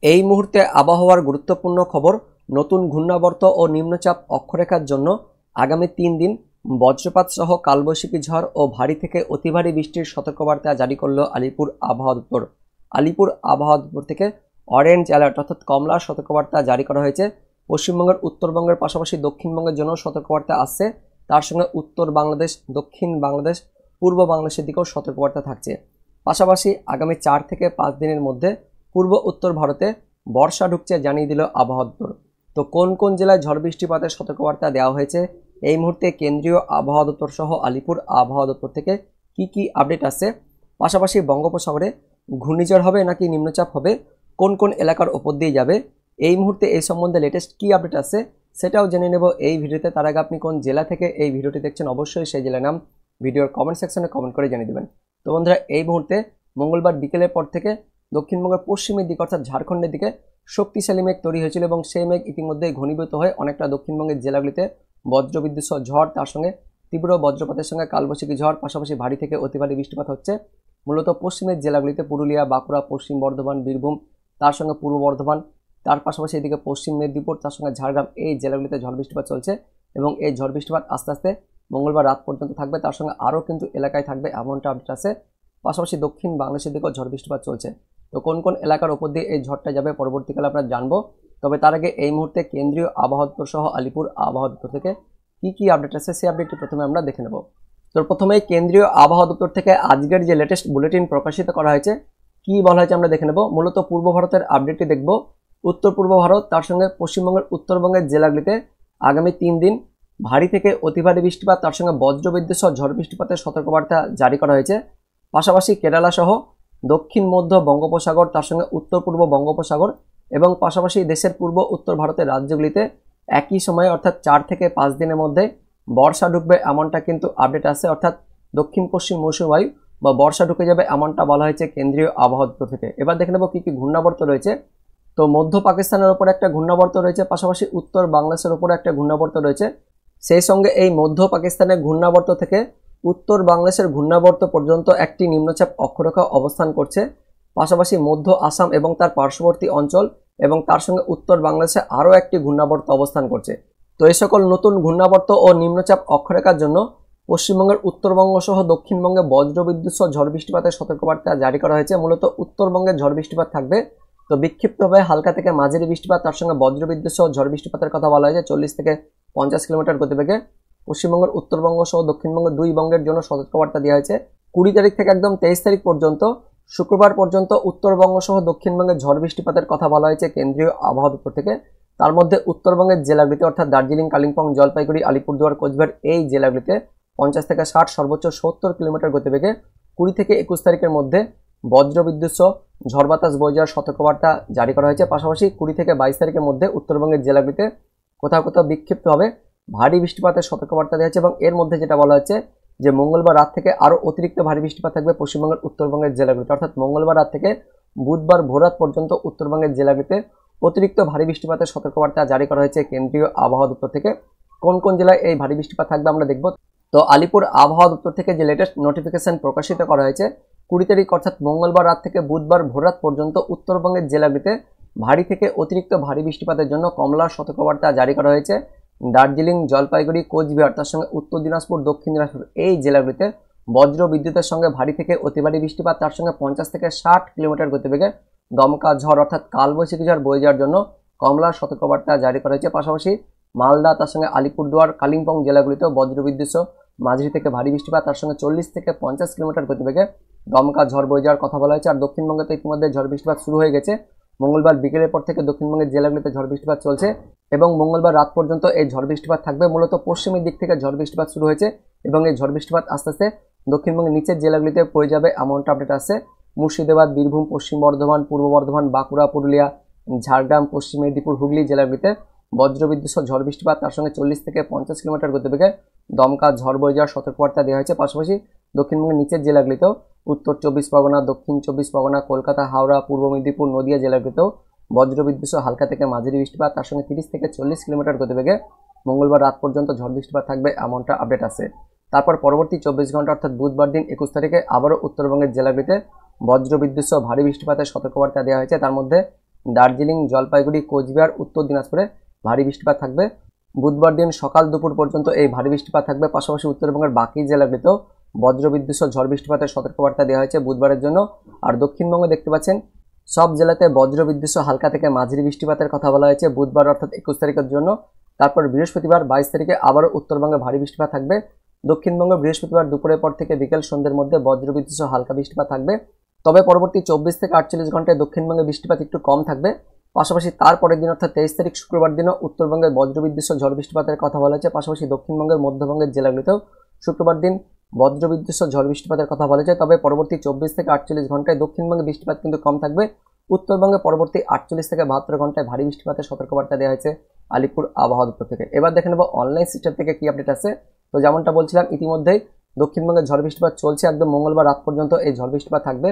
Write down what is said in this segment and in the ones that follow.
এই মুহূর্তে আবহাওয়ার গুরুত্বপূর্ণ খবর। নতুন ঘূর্ণাবর্ত ও নিম্নচাপ অক্ষরেখার জন্য আগামী 3 দিন বজ্রপাত সহ কালবৈশাখী ঝড় ও ভারী থেকে অতি ভারী বৃষ্টির সতর্কবার্তা জারি করল আলিপুর আবহাওয়া দপ্তর। আলিপুর আবহাওয়া দপ্তর থেকে অরেঞ্জ অ্যালার্ট অর্থাৎ কমলা সতর্কবার্তা জারি করা হয়েছে। পশ্চিমবঙ্গের উত্তরবঙ্গের পাশাপাশি দক্ষিণবঙ্গের জন্য সতর্কবার্তা আসছে। তার সঙ্গে উত্তর বাংলাদেশ, দক্ষিণ বাংলাদেশ, পূর্ব বাংলাদেশের দিকেও সতর্কবার্তা থাকছে। পাশাপাশি আগামী 4 থেকে 5 দিনের মধ্যে পূর্ব উত্তর ভারতে বর্ষা ঢুকছে জানিয়ে দিল আবহাওয়া দপ্তর। তো কোন কোন জেলায় ঝড় বৃষ্টিপাতের সতর্কবার্তা দেওয়া হয়েছে, এই মুহূর্তে কেন্দ্রীয় আবহাওয়া দপ্তর সহ আলিপুর আবহাওয়া দপ্তর থেকে কি আপডেট আছে, পাশাপাশি বঙ্গোপসাগরে ঘূর্ণিঝড় হবে নাকি নিম্নচাপ হবে, কোন কোন এলাকার ওপর দিয়ে যাবে, এই মুহূর্তে এই সম্বন্ধে লেটেস্ট কি আপডেট আছে সেটাও জেনে নেব এই ভিডিওতে। তার আগে আপনি কোন জেলা থেকে এই ভিডিওটি দেখছেন অবশ্যই সেই জেলার নাম ভিডিওর কমেন্ট সেকশনে কমেন্ট করে জানিয়ে দেবেন। তো বন্ধুরা, এই মুহূর্তে মঙ্গলবার বিকেলের পর থেকে দক্ষিণবঙ্গের পশ্চিমের দিকে অর্থাৎ ঝাড়খণ্ডের দিকে শক্তিশালী মেঘ তৈরি হয়েছিল এবং সেই মেঘ ইতিমধ্যে ঘনীভূত হয়ে অনেকটা দক্ষিণবঙ্গের জেলাগুলিতে বজ্রবিদ্যুৎ সহ ঝড়, তার সঙ্গে তীব্র বজ্রপাতের সঙ্গে কালবৈশাখী ঝড়, পাশাপাশি ভারী থেকে অতি ভারী বৃষ্টিপাত হচ্ছে। মূলত পশ্চিমের জেলাগুলিতে পুরুলিয়া, বাঁকুড়া, পশ্চিম বর্ধমান, বীরভূম, তার সঙ্গে পূর্ব বর্ধমান, তার পাশাপাশি এদিকে পশ্চিম মেদিনীপুর, তার সঙ্গে ঝাড়গ্রাম, এই জেলাগুলিতে ঝড় বৃষ্টিপাত চলছে এবং এই ঝড় বৃষ্টিপাত আস্তে আস্তে মঙ্গলবার রাত পর্যন্ত থাকবে। তার সঙ্গে আরও কিন্তু এলাকায় থাকবে এমনটা আপডেট আছে। পাশাপাশি দক্ষিণ বাংলাদেশের দিকেও ঝড় বৃষ্টিপাত চলছে। তো কোন কোন এলাকার ওপর দিয়ে এই ঝড়টা যাবে পরবর্তীকালে আমরা জানবো। তবে তার আগে এই মুহূর্তে কেন্দ্রীয় আবহাওয়া দপ্তর সহ আলিপুর আবহাওয়া দপ্তর থেকে কি আপডেট আছে সেই আপডেটটি প্রথমে আমরা দেখে নেব। তো প্রথমেই কেন্দ্রীয় আবহাওয়া দপ্তর থেকে আজকের যে লেটেস্ট বুলেটিন প্রকাশিত করা হয়েছে, কি বলা হয়েছে আমরা দেখে নেব। মূলত পূর্ব ভারতের আপডেটটি দেখব। উত্তর পূর্ব ভারত, তার সঙ্গে পশ্চিমবঙ্গের উত্তরবঙ্গের জেলাগুলিতে আগামী 3 দিন ভারী থেকে অতি ভারী বৃষ্টিপাত, তার সঙ্গে বজ্রবিদ্যুৎ সহ ঝড় বৃষ্টিপাতের সতর্কবার্তা জারি করা হয়েছে। পাশাপাশি কেরালা সহ দক্ষিণ মধ্য বঙ্গোপসাগর, তার সঙ্গে উত্তর পূর্ব বঙ্গোপসাগর এবং পাশাপাশি দেশের পূর্ব উত্তর ভারতের রাজ্যগুলিতে একই সময়ে অর্থাৎ 4 থেকে 5 দিনের মধ্যে বর্ষা ঢুকবে এমনটা কিন্তু আপডেট আছে। অর্থাৎ দক্ষিণ পশ্চিম মৌসুমী বায়ু বা বর্ষা ঢুকে যাবে এমনটা বলা হয়েছে কেন্দ্রীয় আবহাওয়া দপ্তর থেকে। এবার দেখে নেব কি ঘূর্ণাবর্ত রয়েছে। তো মধ্য পাকিস্তানের ওপর একটা ঘূর্ণাবর্ত রয়েছে, পাশাপাশি উত্তর বাংলাদেশের ওপর একটা ঘূর্ণাবর্ত রয়েছে। সেই সঙ্গে এই মধ্য পাকিস্তানের ঘূর্ণাবর্ত থেকে উত্তর বাংলাদেশের ঘূর্ণাবর্ত পর্যন্ত একটি নিম্নচাপ অক্ষরেখা অবস্থান করছে। পাশাপাশি মধ্য আসাম এবং তার পার্শ্ববর্তী অঞ্চল এবং তার সঙ্গে উত্তর বাংলাদেশে আরও একটি ঘূর্ণাবর্ত অবস্থান করছে। তো এই সকল নতুন ঘূর্ণাবর্ত ও নিম্নচাপ অক্ষরেখার জন্য পশ্চিমবঙ্গের উত্তরবঙ্গ সহ দক্ষিণবঙ্গে বজ্রবিদ্যুৎ সহ ঝড় বৃষ্টিপাতের সতর্কবার্তা জারি করা হয়েছে। মূলত উত্তরবঙ্গে ঝড় বৃষ্টিপাত থাকবে। তো বিক্ষিপ্তভাবে হালকা থেকে মাঝারি বৃষ্টিপাত, তার সঙ্গে বজ্রবিদ্যুৎ সহ ঝড় বৃষ্টিপাতের কথা বলা হয়েছে 40 থেকে 50 কিলোমিটার গতিবেগে। পশ্চিমবঙ্গের উত্তরবঙ্গ সহ দক্ষিণবঙ্গের 2 বঙ্গের জন্য সতর্কবার্তা দেওয়া হয়েছে। 20 তারিখ থেকে একদম 23 তারিখ পর্যন্ত, শুক্রবার পর্যন্ত উত্তরবঙ্গ সহ দক্ষিণবঙ্গের ঝড় বৃষ্টিপাতের কথা বলা হয়েছে কেন্দ্রীয় আবহাওয়া দপ্তর থেকে। তার মধ্যে উত্তরবঙ্গের জেলাগুলিতে অর্থাৎ দার্জিলিং, কালিম্পং, জলপাইগুড়ি, আলিপুরদুয়ার, কোচবিহার এই জেলাগুলিতে 50 থেকে 60, সর্বোচ্চ 70 কিলোমিটার গতিবেগে 20 থেকে 21 তারিখের মধ্যে বজ্রবিদ্যুৎ সহ ঝড় বাতাস বয়ে যাওয়ার সতর্কবার্তা জারি করা হয়েছে। পাশাপাশি 20 থেকে 22 তারিখের মধ্যে উত্তরবঙ্গের জেলাগুলিতে কোথাও কোথাও বিক্ষিপ্তভাবে ভারী বৃষ্টিপাতের সতর্কবার্তা দেওয়া হয়েছে এবং এর মধ্যে যেটা বলা হচ্ছে যে মঙ্গলবার রাত থেকে আরও অতিরিক্ত ভারী বৃষ্টিপাত থাকবে পশ্চিমবঙ্গের উত্তরবঙ্গের জেলাগুলিতে। অর্থাৎ মঙ্গলবার রাত থেকে বুধবার ভোররাত পর্যন্ত উত্তরবঙ্গের জেলাগুলিতে অতিরিক্ত ভারী বৃষ্টিপাতের সতর্কবার্তা জারি করা হয়েছে কেন্দ্রীয় আবহাওয়া দপ্তর থেকে। কোন কোন জেলায় এই ভারী বৃষ্টিপাত থাকবে আমরা দেখব। তো আলিপুর আবহাওয়া দপ্তর থেকে যে লেটেস্ট নোটিফিকেশন প্রকাশিত করা হয়েছে 20 তারিখ অর্থাৎ মঙ্গলবার রাত থেকে বুধবার ভোররাত পর্যন্ত উত্তরবঙ্গের জেলাগুলিতে ভারী থেকে অতিরিক্ত ভারী বৃষ্টিপাতের জন্য কমলা সতর্কবার্তা জারি করা হয়েছে। দার্জিলিং, জলপাইগুড়ি, কোচবিহার, তার সঙ্গে উত্তর দিনাজপুর, দক্ষিণ দিনাজপুর এই জেলাগুলিতে বজ্র বিদ্যুতের সঙ্গে ভারী থেকে অতি ভারী বৃষ্টিপাত, তার সঙ্গে 50 থেকে 60 কিলোমিটার গতিবেগে দমকা ঝড় অর্থাৎ কালবৈশাখী ঝড় বয়ে যাওয়ার জন্য কমলা সতর্কবার্তা জারি করা হয়েছে। পাশাপাশি মালদা, তার সঙ্গে আলিপুরদুয়ার, কালিম্পং জেলাগুলিতেও বজ্রবিদ্যুৎ সহ মাঝারি থেকে ভারী বৃষ্টিপাত, তার সঙ্গে 40 থেকে 50 কিলোমিটার গতিবেগে দমকা ঝড় বয়ে যাওয়ার কথা বলা হয়েছে। আর দক্ষিণবঙ্গে তো ইতিমধ্যে ঝড় বৃষ্টিপাত শুরু হয়ে গেছে। মঙ্গলবার বিকেলের পর থেকে দক্ষিণবঙ্গের জেলাগুলিতে ঝড় বৃষ্টিপাত চলছে এবং মঙ্গলবার রাত পর্যন্ত এই ঝড় বৃষ্টিপাত থাকবে। মূলত পশ্চিমের দিক থেকে ঝড় বৃষ্টিপাত শুরু হয়েছে এবং এই ঝড় বৃষ্টিপাত আস্তে আস্তে দক্ষিণবঙ্গের নিচের জেলাগুলিতে পড়ে যাবে এমনটা আপডেট আছে। মুর্শিদাবাদ, বীরভূম, পশ্চিম বর্ধমান, পূর্ব বর্ধমান, বাঁকুড়া, পুরুলিয়া, ঝাড়গ্রাম, পশ্চিম মেদিনীপুর, হুগলি জেলাগুলিতে বজ্রবিদ্যুৎ সহ ঝড় বৃষ্টিপাত, তার সঙ্গে 40 থেকে 50 কিলোমিটার গতিবেগে দমকা ঝড় বয়ে যাওয়ার সতর্কবার্তা দেওয়া হয়েছে। পাশাপাশি দক্ষিণবঙ্গের নিচের জেলাগুলিতেও উত্তর 24 পরগনা, দক্ষিণ 24 পরগনা, কলকাতা, হাওড়া, পূর্ব মেদিনীপুর, নদিয়া জেলাগুলিতেও বজ্রবিদ্যুৎ সহ হালকা থেকে মাঝারি বৃষ্টিপাত, তার সঙ্গে 30 থেকে 40 কিলোমিটার গতিবেগে মঙ্গলবার রাত পর্যন্ত ঝড় বৃষ্টিপাত থাকবে এমনটা আপডেট আছে। তারপর পরবর্তী 24 ঘন্টা অর্থাৎ বুধবার দিন 21 তারিখে আবারও উত্তরবঙ্গের জেলাগুলিতে বজ্রবিদ্যুৎ সহ ভারী বৃষ্টিপাতের সতর্কবার্তা দেওয়া হয়েছে। তার মধ্যে দার্জিলিং, জলপাইগুড়ি, কোচবিহার, উত্তর দিনাজপুরে ভারী বৃষ্টিপাত থাকবে। বুধবার দিন সকাল দুপুর পর্যন্ত এই ভারী বৃষ্টিপাত থাকবে। পাশাপাশি উত্তরবঙ্গের বাকি জেলাগুলিতেও বজ্রবিদ্যুৎ সহ ঝড় বৃষ্টিপাতের সতর্কবার্তা দেওয়া হয়েছে বুধবারের জন্য। আর দক্ষিণবঙ্গে দেখতে পাচ্ছেন সব জেলাতে বজ্রবিদ্যুৎ সহ হালকা থেকে মাঝারি বৃষ্টিপাতের কথা বলা হয়েছে বুধবার অর্থাৎ 21 তারিখের জন্য। তারপর বৃহস্পতিবার 22 তারিখে আবারও উত্তরবঙ্গে ভারী বৃষ্টিপাত থাকবে। দক্ষিণবঙ্গে বৃহস্পতিবার দুপুরের পর থেকে বিকেল সন্ধ্যের মধ্যে বজ্রবিদ্যুৎ সহ হালকা বৃষ্টিপাত থাকবে। তবে পরবর্তী 24 থেকে 48 ঘন্টায় দক্ষিণবঙ্গে বৃষ্টিপাত একটু কম থাকবে। পাশাপাশি তারপরের দিন অর্থাৎ 23 তারিখ শুক্রবার দিনও উত্তরবঙ্গের বজ্রবিদ্যুৎ সহ ঝড় বৃষ্টিপাতের কথা বলা হয়েছে। পাশাপাশি দক্ষিণবঙ্গের মধ্যবঙ্গের জেলাগুলিতেও শুক্রবার দিন বজ্রবিদ্যুৎ সহ ঝড় বৃষ্টিপাতের কথা বলা হয়েছে। তবে পরবর্তী 24 থেকে 48 ঘন্টায় দক্ষিণবঙ্গে বৃষ্টিপাত কিন্তু কম থাকবে। উত্তরবঙ্গে পরবর্তী 48 থেকে 72 ঘন্টায় ভারী বৃষ্টিপাতের সতর্কবার্তা দেওয়া হয়েছে আলিপুর আবহাওয়া দপ্তর থেকে। এবার দেখে নেব অনলাইন সিস্টেম থেকে কি আপডেট আছে। তো যেমনটা বলছিলাম ইতিমধ্যেই দক্ষিণবঙ্গের ঝড় বৃষ্টিপাত চলছে, একদম মঙ্গলবার রাত পর্যন্ত এই ঝড় বৃষ্টিপাত থাকবে।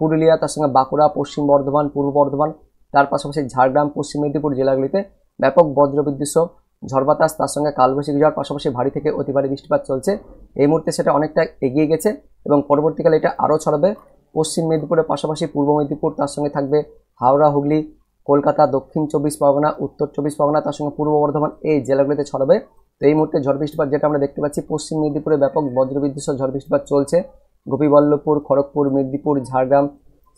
পুরুলিয়া, তার সঙ্গে বাঁকুড়া, পশ্চিম বর্ধমান, পূর্ব বর্ধমান, তার পাশাপাশি ঝাড়গ্রাম, পশ্চিম মেদিনীপুর জেলাগুলিতে ব্যাপক বজ্রবিদ্যুৎ সহ ঝড় বাতাস, তার সঙ্গে কালবৈশাখী ঝড়, পাশাপাশি ভারী থেকে অতি ভারী বৃষ্টিপাত চলছে। এই মুহূর্তে সেটা অনেকটা এগিয়ে গেছে এবং পরবর্তীকালে এটা আরও ছড়াবে পশ্চিম মেদিনীপুরের পাশাপাশি পূর্ব মেদিনীপুর, তার সঙ্গে থাকবে হাওড়া, হুগলি, কলকাতা, দক্ষিণ 24 পরগনা, উত্তর 24 পরগনা, তার সঙ্গে পূর্ব বর্ধমান, এই জেলাগুলিতে ছড়াবে। তো এই মুহূর্তে ঝড় বৃষ্টিপাত যেটা আমরা দেখতে পাচ্ছি পশ্চিম মেদিনীপুরে ব্যাপক বজ্রবিদ্যুৎ সহ ঝড় বৃষ্টিপাত চলছে। গোপীবল্লভপুর, খড়গপুর, মেদিনীপুর, ঝাড়গ্রাম,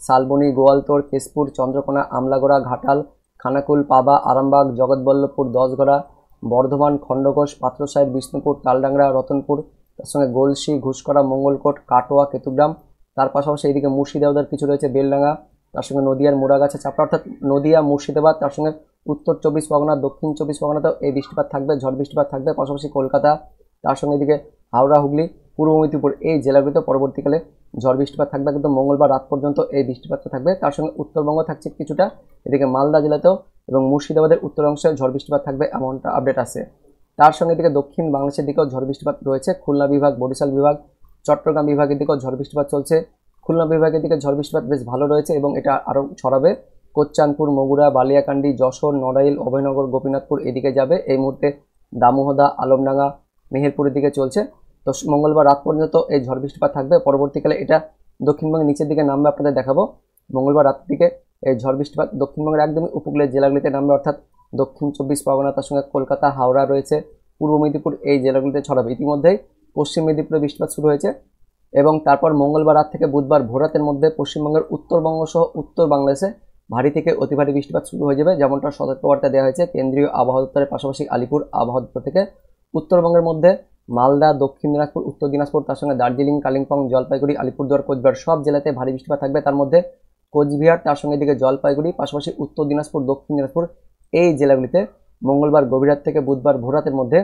শালবনী, গোয়ালতোড়, কেশপুর, চন্দ্রকোনা, আমলাগড়া, ঘাটাল, খানাকুল, পাবা, আরামবাগ, জগৎবল্লভপুর, দশগড়া, বর্ধমান, খণ্ডঘোষ, পাত্রসাহেব, বিষ্ণুপুর, তালডাংরা, রতনপুর, তার সঙ্গে গলসি, ঘুষকরা, মঙ্গলকোট, কাটোয়া, কেতুগ্রাম, তার পাশাপাশি এইদিকে মুর্শিদাবাদের কিছু রয়েছে বেলডাঙ্গা, তার সঙ্গে নদিয়ার মুড়াগাছা, চাপড়া, অর্থাৎ নদিয়া, মুর্শিদাবাদ, তার সঙ্গে উত্তর 24 পরগনা, দক্ষিণ 24 পরগনাতেও এই বৃষ্টিপাত থাকবে, ঝড় বৃষ্টিপাত থাকবে। পাশাপাশি কলকাতা, তার সঙ্গে এদিকে হাওড়া, হুগলি, পূর্ব মেদিনীপুর, এই জেলাগুলিতে পরবর্তীকালে ঝড় বৃষ্টিপাত থাকবে। কিন্তু মঙ্গলবার রাত পর্যন্ত এই বৃষ্টিপাতটা থাকবে। তার সঙ্গে উত্তরবঙ্গ থাকছে কিছুটা, এদিকে মালদা জেলাতেও এবং মুর্শিদাবাদের উত্তর অংশে ঝড় বৃষ্টিপাত থাকবে এমনটা আপডেট আছে। তার সঙ্গে এদিকে দক্ষিণ বাংলাদেশের দিকেও ঝড় বৃষ্টিপাত রয়েছে। খুলনা বিভাগ, বরিশাল বিভাগ, চট্টগ্রাম বিভাগের দিকেও ঝড় বৃষ্টিপাত চলছে। খুলনা বিভাগের দিকে ঝড় বৃষ্টিপাত বেশ ভালো রয়েছে এবং এটা আরও ছড়াবে কোচ্চানপুর, মগুরা, বালিয়াকান্দি, যশোর, নড়াইল, অভয়নগর, গোপীনাথপুর এদিকে যাবে। এই মুহূর্তে দামোহদা, আলমডাঙ্গা, মেহেরপুরের দিকে চলছে। তো মঙ্গলবার রাত পর্যন্ত এই ঝড় বৃষ্টিপাত থাকবে। পরবর্তীকালে এটা দক্ষিণবঙ্গের নিচের দিকে নামবে, আপনাদের দেখাবো। মঙ্গলবার রাতের দিকে এই ঝড় বৃষ্টিপাত দক্ষিণবঙ্গের একদমই উপকূলের জেলাগুলিতে নামবে, অর্থাৎ দক্ষিণ 24 পরগনা, তার সঙ্গে কলকাতা, হাওড়া রয়েছে, পূর্ব মেদিনীপুর, এই জেলাগুলিতে ছড়াবে। ইতিমধ্যেই পশ্চিম মেদিনীপুরে বৃষ্টিপাত শুরু হয়েছে এবং তারপর মঙ্গলবার রাত থেকে বুধবার ভোরাতের মধ্যে পশ্চিমবঙ্গের উত্তরবঙ্গ সহ উত্তর বাংলাদেশে ভারী থেকে অতি ভারী বৃষ্টিপাত শুরু হয়ে যাবে, যেমনটা সতর্কবার্তা দেওয়া হয়েছে কেন্দ্রীয় আবহাওয়া দপ্তরের পাশাপাশি আলিপুর আবহাওয়া দপ্তর থেকে। উত্তরবঙ্গের মধ্যে মালদা, দক্ষিণ দিনাজপুর, উত্তর দিনাজপুর, তার সঙ্গে দার্জিলিং, কালিম্পং, জলপাইগুড়ি, আলিপুরদুয়ার, কোচবিহার সব জেলাতে ভারী বৃষ্টিপাত থাকবে। তার মধ্যে কোচবিহার, তার সঙ্গে দিকে জলপাইগুড়ি, পাশাপাশি উত্তর দিনাজপুর, দক্ষিণ দিনাজপুর, এই জেলাগুলিতে মঙ্গলবার গভীর রাত থেকে বুধবার ভোরাতের মধ্যে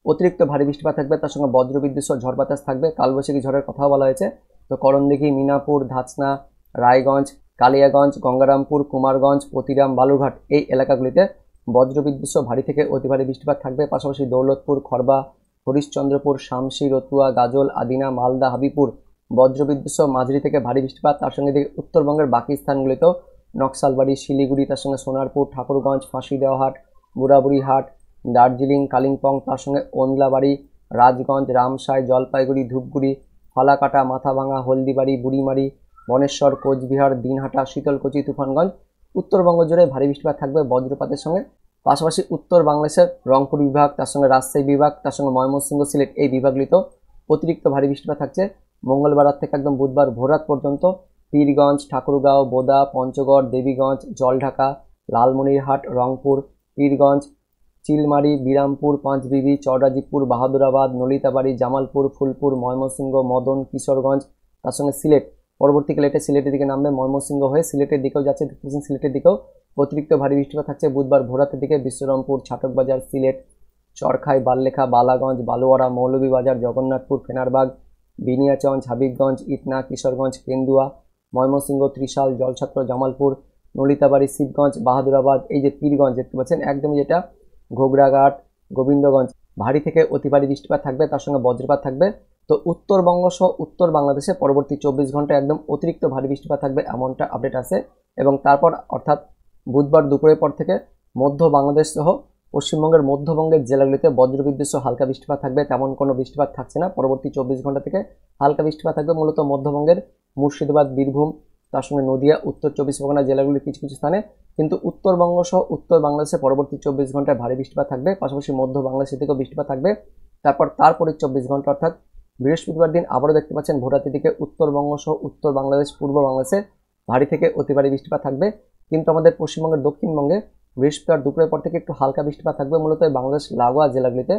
অতিরিক্ত ভারী বৃষ্টিপাত থাকবে। তার সঙ্গে বজ্রবিদ্যুৎ সহ ঝড় বাতাস থাকবে, কালবৈশাখী ঝড়ের কথাও বলা হয়েছে। তো করণদিঘি, মিনাপুর, ধাচনা, রায়গঞ্জ, কালিয়াগঞ্জ, গঙ্গারামপুর, কুমারগঞ্জ, পতিরাম, বালুরঘাট, এই এলাকাগুলিতে বজ্রবিদ্যুৎ সহ ভারী থেকে অতি ভারী বৃষ্টিপাত থাকবে। পাশাপাশি দৌলতপুর, খড়বা, হরিশ্চন্দ্রপুর, শামসি, রতুয়া, গাজল, আদিনা, মালদা, হাবিপুর বজ্রবিদ্যুৎ সহ মাঝারি থেকে ভারী বৃষ্টিপাত। তার সঙ্গে উত্তরবঙ্গের বাকি স্থানগুলিতেও নকশালবাড়ি, শিলিগুড়ি, তার সঙ্গে সোনারপুর, ঠাকুরগঞ্জ, ফাঁসিদেওয়াহাট, বুড়াবুড়িহাট, দার্জিলিং, কালিম্পং, তার সঙ্গে ওন্দলাবাড়ি, রাজগঞ্জ, রামসাই, জলপাইগুড়ি, ধূপগুড়ি, ফালাকাটা, মাথাভাঙা, হলদিবাড়ি, বুড়িমারি, বনেশ্বর, কোচবিহার, দিনহাটা, শীতলকুচি, তুফানগঞ্জ উত্তরবঙ্গ জুড়ে ভারী বৃষ্টিপাত থাকবে বজ্রপাতের সঙ্গে। পাশাপাশি উত্তর বাংলাদেশের রংপুর বিভাগ, তার সঙ্গে রাজশাহী বিভাগ, তার সঙ্গে ময়মনসিংহ, সিলেট, এই বিভাগগুলিতেও অতিরিক্ত ভারী বৃষ্টিপাত থাকছে মঙ্গলবার রাত থেকে একদম বুধবার ভোররাত পর্যন্ত। পীরগঞ্জ, ঠাকুরগাঁও, বোদা, পঞ্চগড়, দেবীগঞ্জ, জলঢাকা, লালমনিরহাট, রংপুর, পীরগঞ্জ, চিলমারি, বিরামপুর, পাঁচবিবি, চৌরাজিপুর, বাহাদুরাবাদ, নলিতাবাড়ি, জামালপুর, ফুলপুর, ময়মনসিংহ, মদন, কিশোরগঞ্জ, তার সঙ্গে সিলেট। পরবর্তীকালে এটা সিলেটের দিকে নামবে ময়মনসিংহ হয়ে সিলেটের দিকেও যাচ্ছে, সিলেটের দিকেও অতিরিক্ত ভারী বৃষ্টিপাত থাকছে বুধবার ভোরাতের দিকে। বিশ্বরমপুর, ছাটকবাজার, সিলেট, চরখাই, বাল্লেখা, বালাগঞ্জ, বালুয়ারা, মৌলভীবাজার, জগন্নাথপুর, ফেনারবাগ, বিনিয়াচঞ্জ, হাবিবগঞ্জ, ইটনা, কিশোরগঞ্জ, কেন্দুয়া, ময়মনসিংহ, ত্রিশাল, জলছত্র, জামালপুর, নলিতাবাড়ি, শিবগঞ্জ, বাহাদুরাবাদ, এই যে পীরগঞ্জ দেখতে পাচ্ছেন একদমই যেটা ঘোগরাঘাট, গোবিন্দগঞ্জ ভারী থেকে অতি ভারী বৃষ্টিপাত থাকবে, তার সঙ্গে বজ্রপাত থাকবে। তো উত্তরবঙ্গ সহ উত্তর বাংলাদেশে পরবর্তী 24 ঘন্টায় একদম অতিরিক্ত ভারী বৃষ্টিপাত থাকবে এমনটা আপডেট আছে। এবং তারপর অর্থাৎ বুধবার দুপুরের পর থেকে মধ্য বাংলাদেশ সহ পশ্চিমবঙ্গের মধ্যবঙ্গের জেলাগুলিতে বজ্রবিদ্যুৎ সহ হালকা বৃষ্টিপাত থাকবে, তেমন কোনো বৃষ্টিপাত থাকছে না। পরবর্তী 24 ঘন্টা থেকে হালকা বৃষ্টিপাত থাকবে মূলত মধ্যবঙ্গের মুর্শিদাবাদ, বীরভূম, তার সঙ্গে নদিয়া, উত্তর 24 পরগনা জেলাগুলির কিছু কিছু স্থানে, কিন্তু উত্তরবঙ্গ সহ উত্তর বাংলাদেশে পরবর্তী 24 ঘন্টায় ভারী বৃষ্টিপাত থাকবে। পাশাপাশি মধ্য বাংলাদেশের দিকেও বৃষ্টিপাত থাকবে। তারপরে 24 ঘন্টা অর্থাৎ বৃহস্পতিবার দিন আবারও দেখতে পাচ্ছেন ভোররাতের দিকে উত্তরবঙ্গ সহ উত্তর বাংলাদেশ, পূর্ব বাংলাদেশে ভারী থেকে অতি ভারী বৃষ্টিপাত থাকবে। কিন্তু আমাদের পশ্চিমবঙ্গের দক্ষিণবঙ্গে বৃহস্পতিবার দুপুরের পর থেকে একটু হালকা বৃষ্টিপাত থাকবে। মূলত বাংলাদেশ লাগোয়া জেলাগুলিতে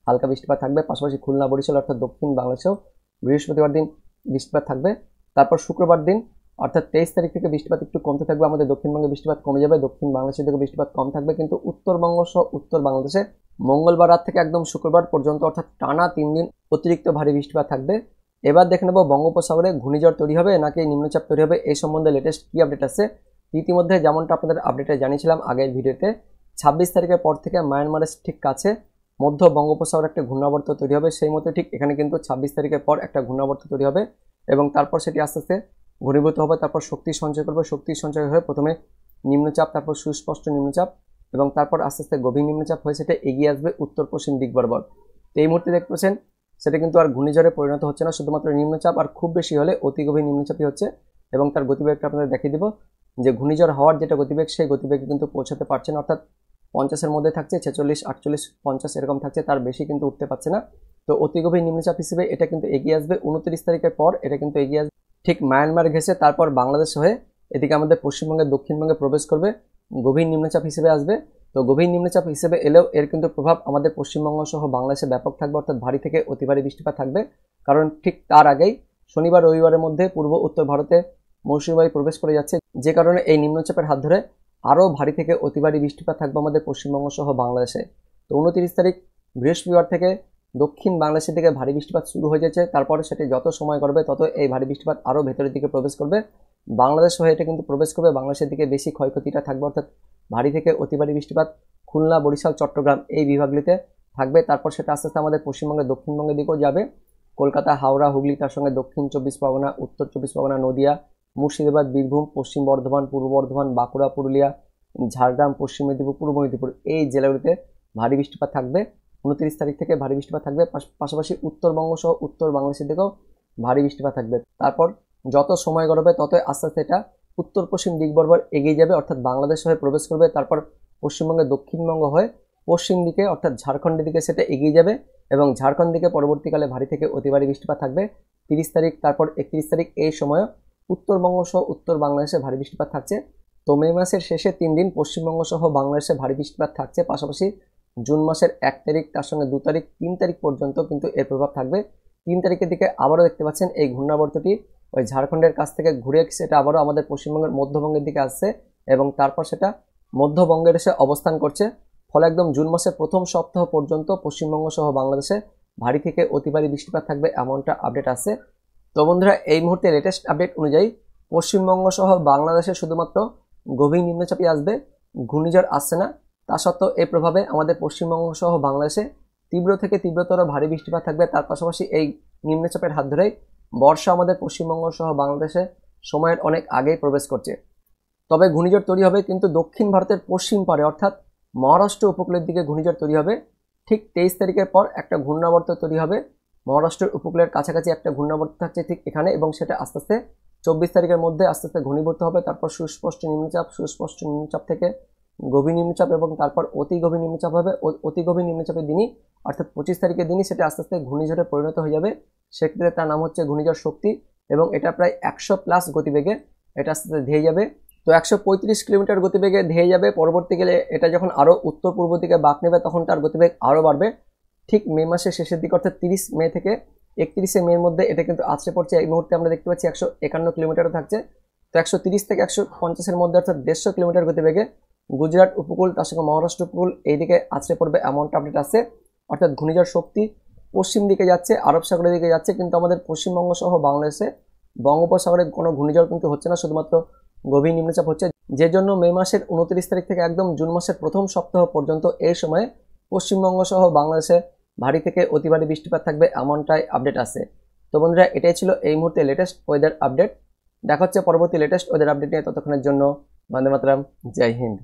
হালকা বৃষ্টিপাত থাকবে। পাশাপাশি খুলনা, বরিশাল অর্থাৎ দক্ষিণ বাংলাদেশেও বৃহস্পতিবার দিন বৃষ্টিপাত থাকবে। তারপর শুক্রবার দিন অর্থাৎ 23 তারিখ থেকে বৃষ্টিপাত একটু কমতে থাকবে। আমাদের দক্ষিণবঙ্গে বৃষ্টিপাত কমে যাবে, দক্ষিণ বাংলাদেশের দিকে বৃষ্টিপাত কম থাকবে। কিন্তু উত্তরবঙ্গ সহ উত্তর বাংলাদেশে মঙ্গলবার রাত থেকে একদম শুক্রবার পর্যন্ত অর্থাৎ টানা 3 দিন অতিরিক্ত ভারী বৃষ্টিপাত থাকবে। এবার দেখে নেব বঙ্গোপসাগরে ঘূর্ণিঝড় তৈরি হবে নাকি নিম্নচাপ তৈরি হবে, এই সম্বন্ধে লেটেস্ট কি আপডেট আছে। ইতিমধ্যে যেমনটা আপনাদের আপডেটে জানিয়েছিলাম আগের ভিডিওতে, 26 তারিখের পর থেকে মায়ানমারের ঠিক কাছে মধ্য বঙ্গোপসাগরে একটা ঘূর্ণাবর্ত তৈরি হবে। সেই মতো ঠিক এখানে কিন্তু 26 তারিখের পর একটা ঘূর্ণাবর্ত তৈরি হবে এবং তারপর সেটি আস্তে আস্তে ঘনীভূত হবে। তারপর শক্তি সঞ্চয় করবে, শক্তি সঞ্চয় হয়ে প্রথমে নিম্নচাপ, তারপর সুস্পষ্ট নিম্নচাপ এবং তারপর আস্তে আস্তে গভীর নিম্নচাপ হয়ে সেটা এগিয়ে আসবে উত্তর পশ্চিম দিক বরাবর। তো এই মুহূর্তে দেখতে পাচ্ছেন সেটা কিন্তু আর ঘূর্ণিঝড়ে পরিণত হচ্ছে না, শুধুমাত্র নিম্নচাপ, আর খুব বেশি হলে অতি গভীর নিম্নচাপই হচ্ছে। এবং তার গতিবেগটা আপনাদের দেখিয়ে দিব যে ঘূর্ণিঝড় হওয়ার যেটা গতিবেগ সেই গতিবেগে কিন্তু পৌঁছাতে পারছে না, অর্থাৎ 50-এর মধ্যে থাকছে, 46, 48, 50 এরকম থাকছে, তার বেশি কিন্তু উঠতে পারছে না। তো অতি গভীর নিম্নচাপ হিসেবে এটা কিন্তু এগিয়ে আসবে 29 তারিখের পর। এটা কিন্তু এগিয়ে আসবে ঠিক মায়ানমার ঘেঁষে, তারপর বাংলাদেশ হয়ে এদিকে আমাদের পশ্চিমবঙ্গের দক্ষিণবঙ্গে প্রবেশ করবে, গভীর নিম্নচাপ হিসেবে আসবে। তো গভীর নিম্নচাপ হিসেবে এলেও এর কিন্তু প্রভাব আমাদের পশ্চিমবঙ্গ সহ বাংলাদেশে ব্যাপক থাকবে, অর্থাৎ ভারী থেকে অতি ভারী বৃষ্টিপাত থাকবে। কারণ ঠিক তার আগেই শনিবার রবিবারের মধ্যে পূর্ব উত্তর ভারতে মৌসুমী বায়ু প্রবেশ করে যাচ্ছে, যে কারণে এই নিম্নচাপের হাত ধরে আরও ভারী থেকে অতি ভারী বৃষ্টিপাত থাকবে আমাদের পশ্চিমবঙ্গ সহ বাংলাদেশে। তো 29 তারিখ বৃহস্পতিবার থেকে দক্ষিণ বাংলাদেশের দিকে ভারী বৃষ্টিপাত শুরু হয়ে যাচ্ছে। তারপরে সেটি যত সময় করবে তত এই ভারী বৃষ্টিপাত আরও ভেতরের দিকে প্রবেশ করবে, বাংলাদেশ হয়ে এটা কিন্তু প্রবেশ করবে। বাংলাদেশের দিকে বেশি ক্ষয়ক্ষতিটা থাকবে, অর্থাৎ ভারী থেকে অতি ভারী বৃষ্টিপাত খুলনা, বরিশাল, চট্টগ্রাম এই বিভাগগুলিতে থাকবে। তারপর সেটা আস্তে আস্তে আমাদের পশ্চিমবঙ্গের দক্ষিণবঙ্গের দিকেও যাবে, কলকাতা, হাওড়া, হুগলি, তার সঙ্গে দক্ষিণ 24 পরগনা, উত্তর 24 পরগনা, নদিয়া, মুর্শিদাবাদ, বীরভূম, পশ্চিম বর্ধমান, পূর্ব বর্ধমান, বাঁকুড়া, পুরুলিয়া, ঝাড়গ্রাম, পশ্চিম মেদিনীপুর, পূর্ব মেদিনীপুর এই জেলাগুলিতে ভারী বৃষ্টিপাত থাকবে। 29 তারিখ থেকে ভারী বৃষ্টিপাত থাকবে। পাশাপাশি উত্তরবঙ্গ সহ উত্তর বাংলাদেশের দিকেও ভারী বৃষ্টিপাত থাকবে। তারপর যত সময় গড়বে ততই আস্তে আস্তে এটা উত্তর পশ্চিম দিক বরাবর এগিয়ে যাবে, অর্থাৎ বাংলাদেশ হয়ে প্রবেশ করবে। তারপর পশ্চিমবঙ্গের দক্ষিণবঙ্গ হয়ে পশ্চিম দিকে অর্থাৎ ঝাড়খণ্ডের দিকে সেটা এগিয়ে যাবে এবং ঝাড়খণ্ড দিকে পরবর্তীকালে ভারী থেকে অতি ভারী বৃষ্টিপাত থাকবে 30 তারিখ। তারপর 31 তারিখ এই সময় উত্তরবঙ্গ সহ উত্তর বাংলাদেশে ভারী বৃষ্টিপাত থাকছে। তো মে মাসের শেষে 3 দিন পশ্চিমবঙ্গ সহ বাংলাদেশে ভারী বৃষ্টিপাত থাকছে। পাশাপাশি জুন মাসের 1 তারিখ, তার সঙ্গে 2 তারিখ, 3 তারিখ পর্যন্ত কিন্তু এর প্রভাব থাকবে। 3 তারিখের দিকে আবারও দেখতে পাচ্ছেন এই ঘূর্ণাবর্তটি ওই ঝাড়খণ্ডের কাছ থেকে ঘুরে সেটা আবারও আমাদের পশ্চিমবঙ্গের মধ্যবঙ্গের দিকে আসছে এবং তারপর সেটা মধ্যবঙ্গের এসে অবস্থান করছে। ফলে একদম জুন মাসের প্রথম সপ্তাহ পর্যন্ত পশ্চিমবঙ্গ সহ বাংলাদেশে ভারী থেকে অতি ভারী বৃষ্টিপাত থাকবে, এমনটা আপডেট আছে। তো বন্ধুরা, এই মুহূর্তে লেটেস্ট আপডেট অনুযায়ী পশ্চিমবঙ্গ সহ বাংলাদেশে শুধুমাত্র গভীর নিম্নচাপই আসবে, ঘূর্ণিঝড় আসছে না। তা সত্ত্বেও এই প্রভাবে আমাদের পশ্চিমবঙ্গ সহ বাংলাদেশে তীব্র থেকে তীব্রতর ভারী বৃষ্টিপাত থাকবে। তার পাশাপাশি এই নিম্নচাপের হাত ধরেই বর্ষা আমাদের পশ্চিমবঙ্গ সহ বাংলাদেশে সময়ের অনেক আগেই প্রবেশ করছে। তবে ঘূর্ণিঝড় তৈরি হবে কিন্তু দক্ষিণ ভারতের পশ্চিম পারে, অর্থাৎ মহারাষ্ট্র উপকূলের দিকে ঘূর্ণিঝড় তৈরি হবে। ঠিক 23 তারিখের পর একটা ঘূর্ণাবর্ত তৈরি হবে, মহারাষ্ট্রের উপকূলের কাছাকাছি একটা ঘূর্ণাবর্ত থাকছে ঠিক এখানে, এবং সেটা আস্তে আস্তে 24 তারিখের মধ্যে আস্তে আস্তে ঘনীভূত হবে। তারপর সুস্পষ্ট নিম্নচাপ, সুস্পষ্ট নিম্নচাপ থেকে গভীর নিম্নচাপ এবং তারপর অতি গভীর নিম্নচাপ হবে। অতি গভীর নিম্নচাপের দিনই অর্থাৎ 25 তারিখের দিনই সেটা আস্তে আস্তে ঘূর্ণিঝড়ে পরিণত হয়ে যাবে। সেক্ষেত্রে তার নাম হচ্ছে ঘূর্ণিঝড় শক্তি এবং এটা প্রায় 100+ গতিবেগে এটা আস্তে আস্তে ধেয়ে যাবে। তো 135 কিলোমিটার গতিবেগে ধেয়ে যাবে। পরবর্তীকালে এটা যখন আরও উত্তর পূর্ব দিকে বাঁক নেবে তখন তার গতিবেগ আরও বাড়বে। ঠিক মে মাসের শেষের দিকে অর্থাৎ 30 মে থেকে 31 মের মধ্যে এটা কিন্তু আছড়ে পড়ছে। এই মুহূর্তে আমরা দেখতে পাচ্ছি 151 কিলোমিটারও থাকছে। তো 130 থেকে 150-এর মধ্যে অর্থাৎ 150 কিলোমিটার গতিবেগে গুজরাট উপকূল, তার সঙ্গে মহারাষ্ট্র উপকূল এইদিকে আছড়ে পড়বে, এমনটা আপডেট আছে। অর্থাৎ ঘূর্ণিঝড় শক্তি পশ্চিম দিকে যাচ্ছে, আরব সাগরের দিকে যাচ্ছে, কিন্তু আমাদের পশ্চিমবঙ্গ সহ বাংলাদেশে বঙ্গোপসাগরে কোনো ঘূর্ণিঝড় কিন্তু হচ্ছে না, শুধুমাত্র গভীর নিম্নচাপ হচ্ছে। যে জন্য মে মাসের 29 তারিখ থেকে একদম জুন মাসের প্রথম সপ্তাহ পর্যন্ত এই সময়ে পশ্চিমবঙ্গ সহ বাংলাদেশে ভারী থেকে অতি ভারী বৃষ্টিপাত থাকবে, এমনটাই আপডেট আছে। তো বন্ধুরা, এটাই ছিল এই মুহূর্তে লেটেস্ট ওয়েদার আপডেট। দেখা হচ্ছে পরবর্তী লেটেস্ট ওয়েদার আপডেট নিয়ে। ততক্ষণের জন্য বন্দে মাতরম, জয় হিন্দ।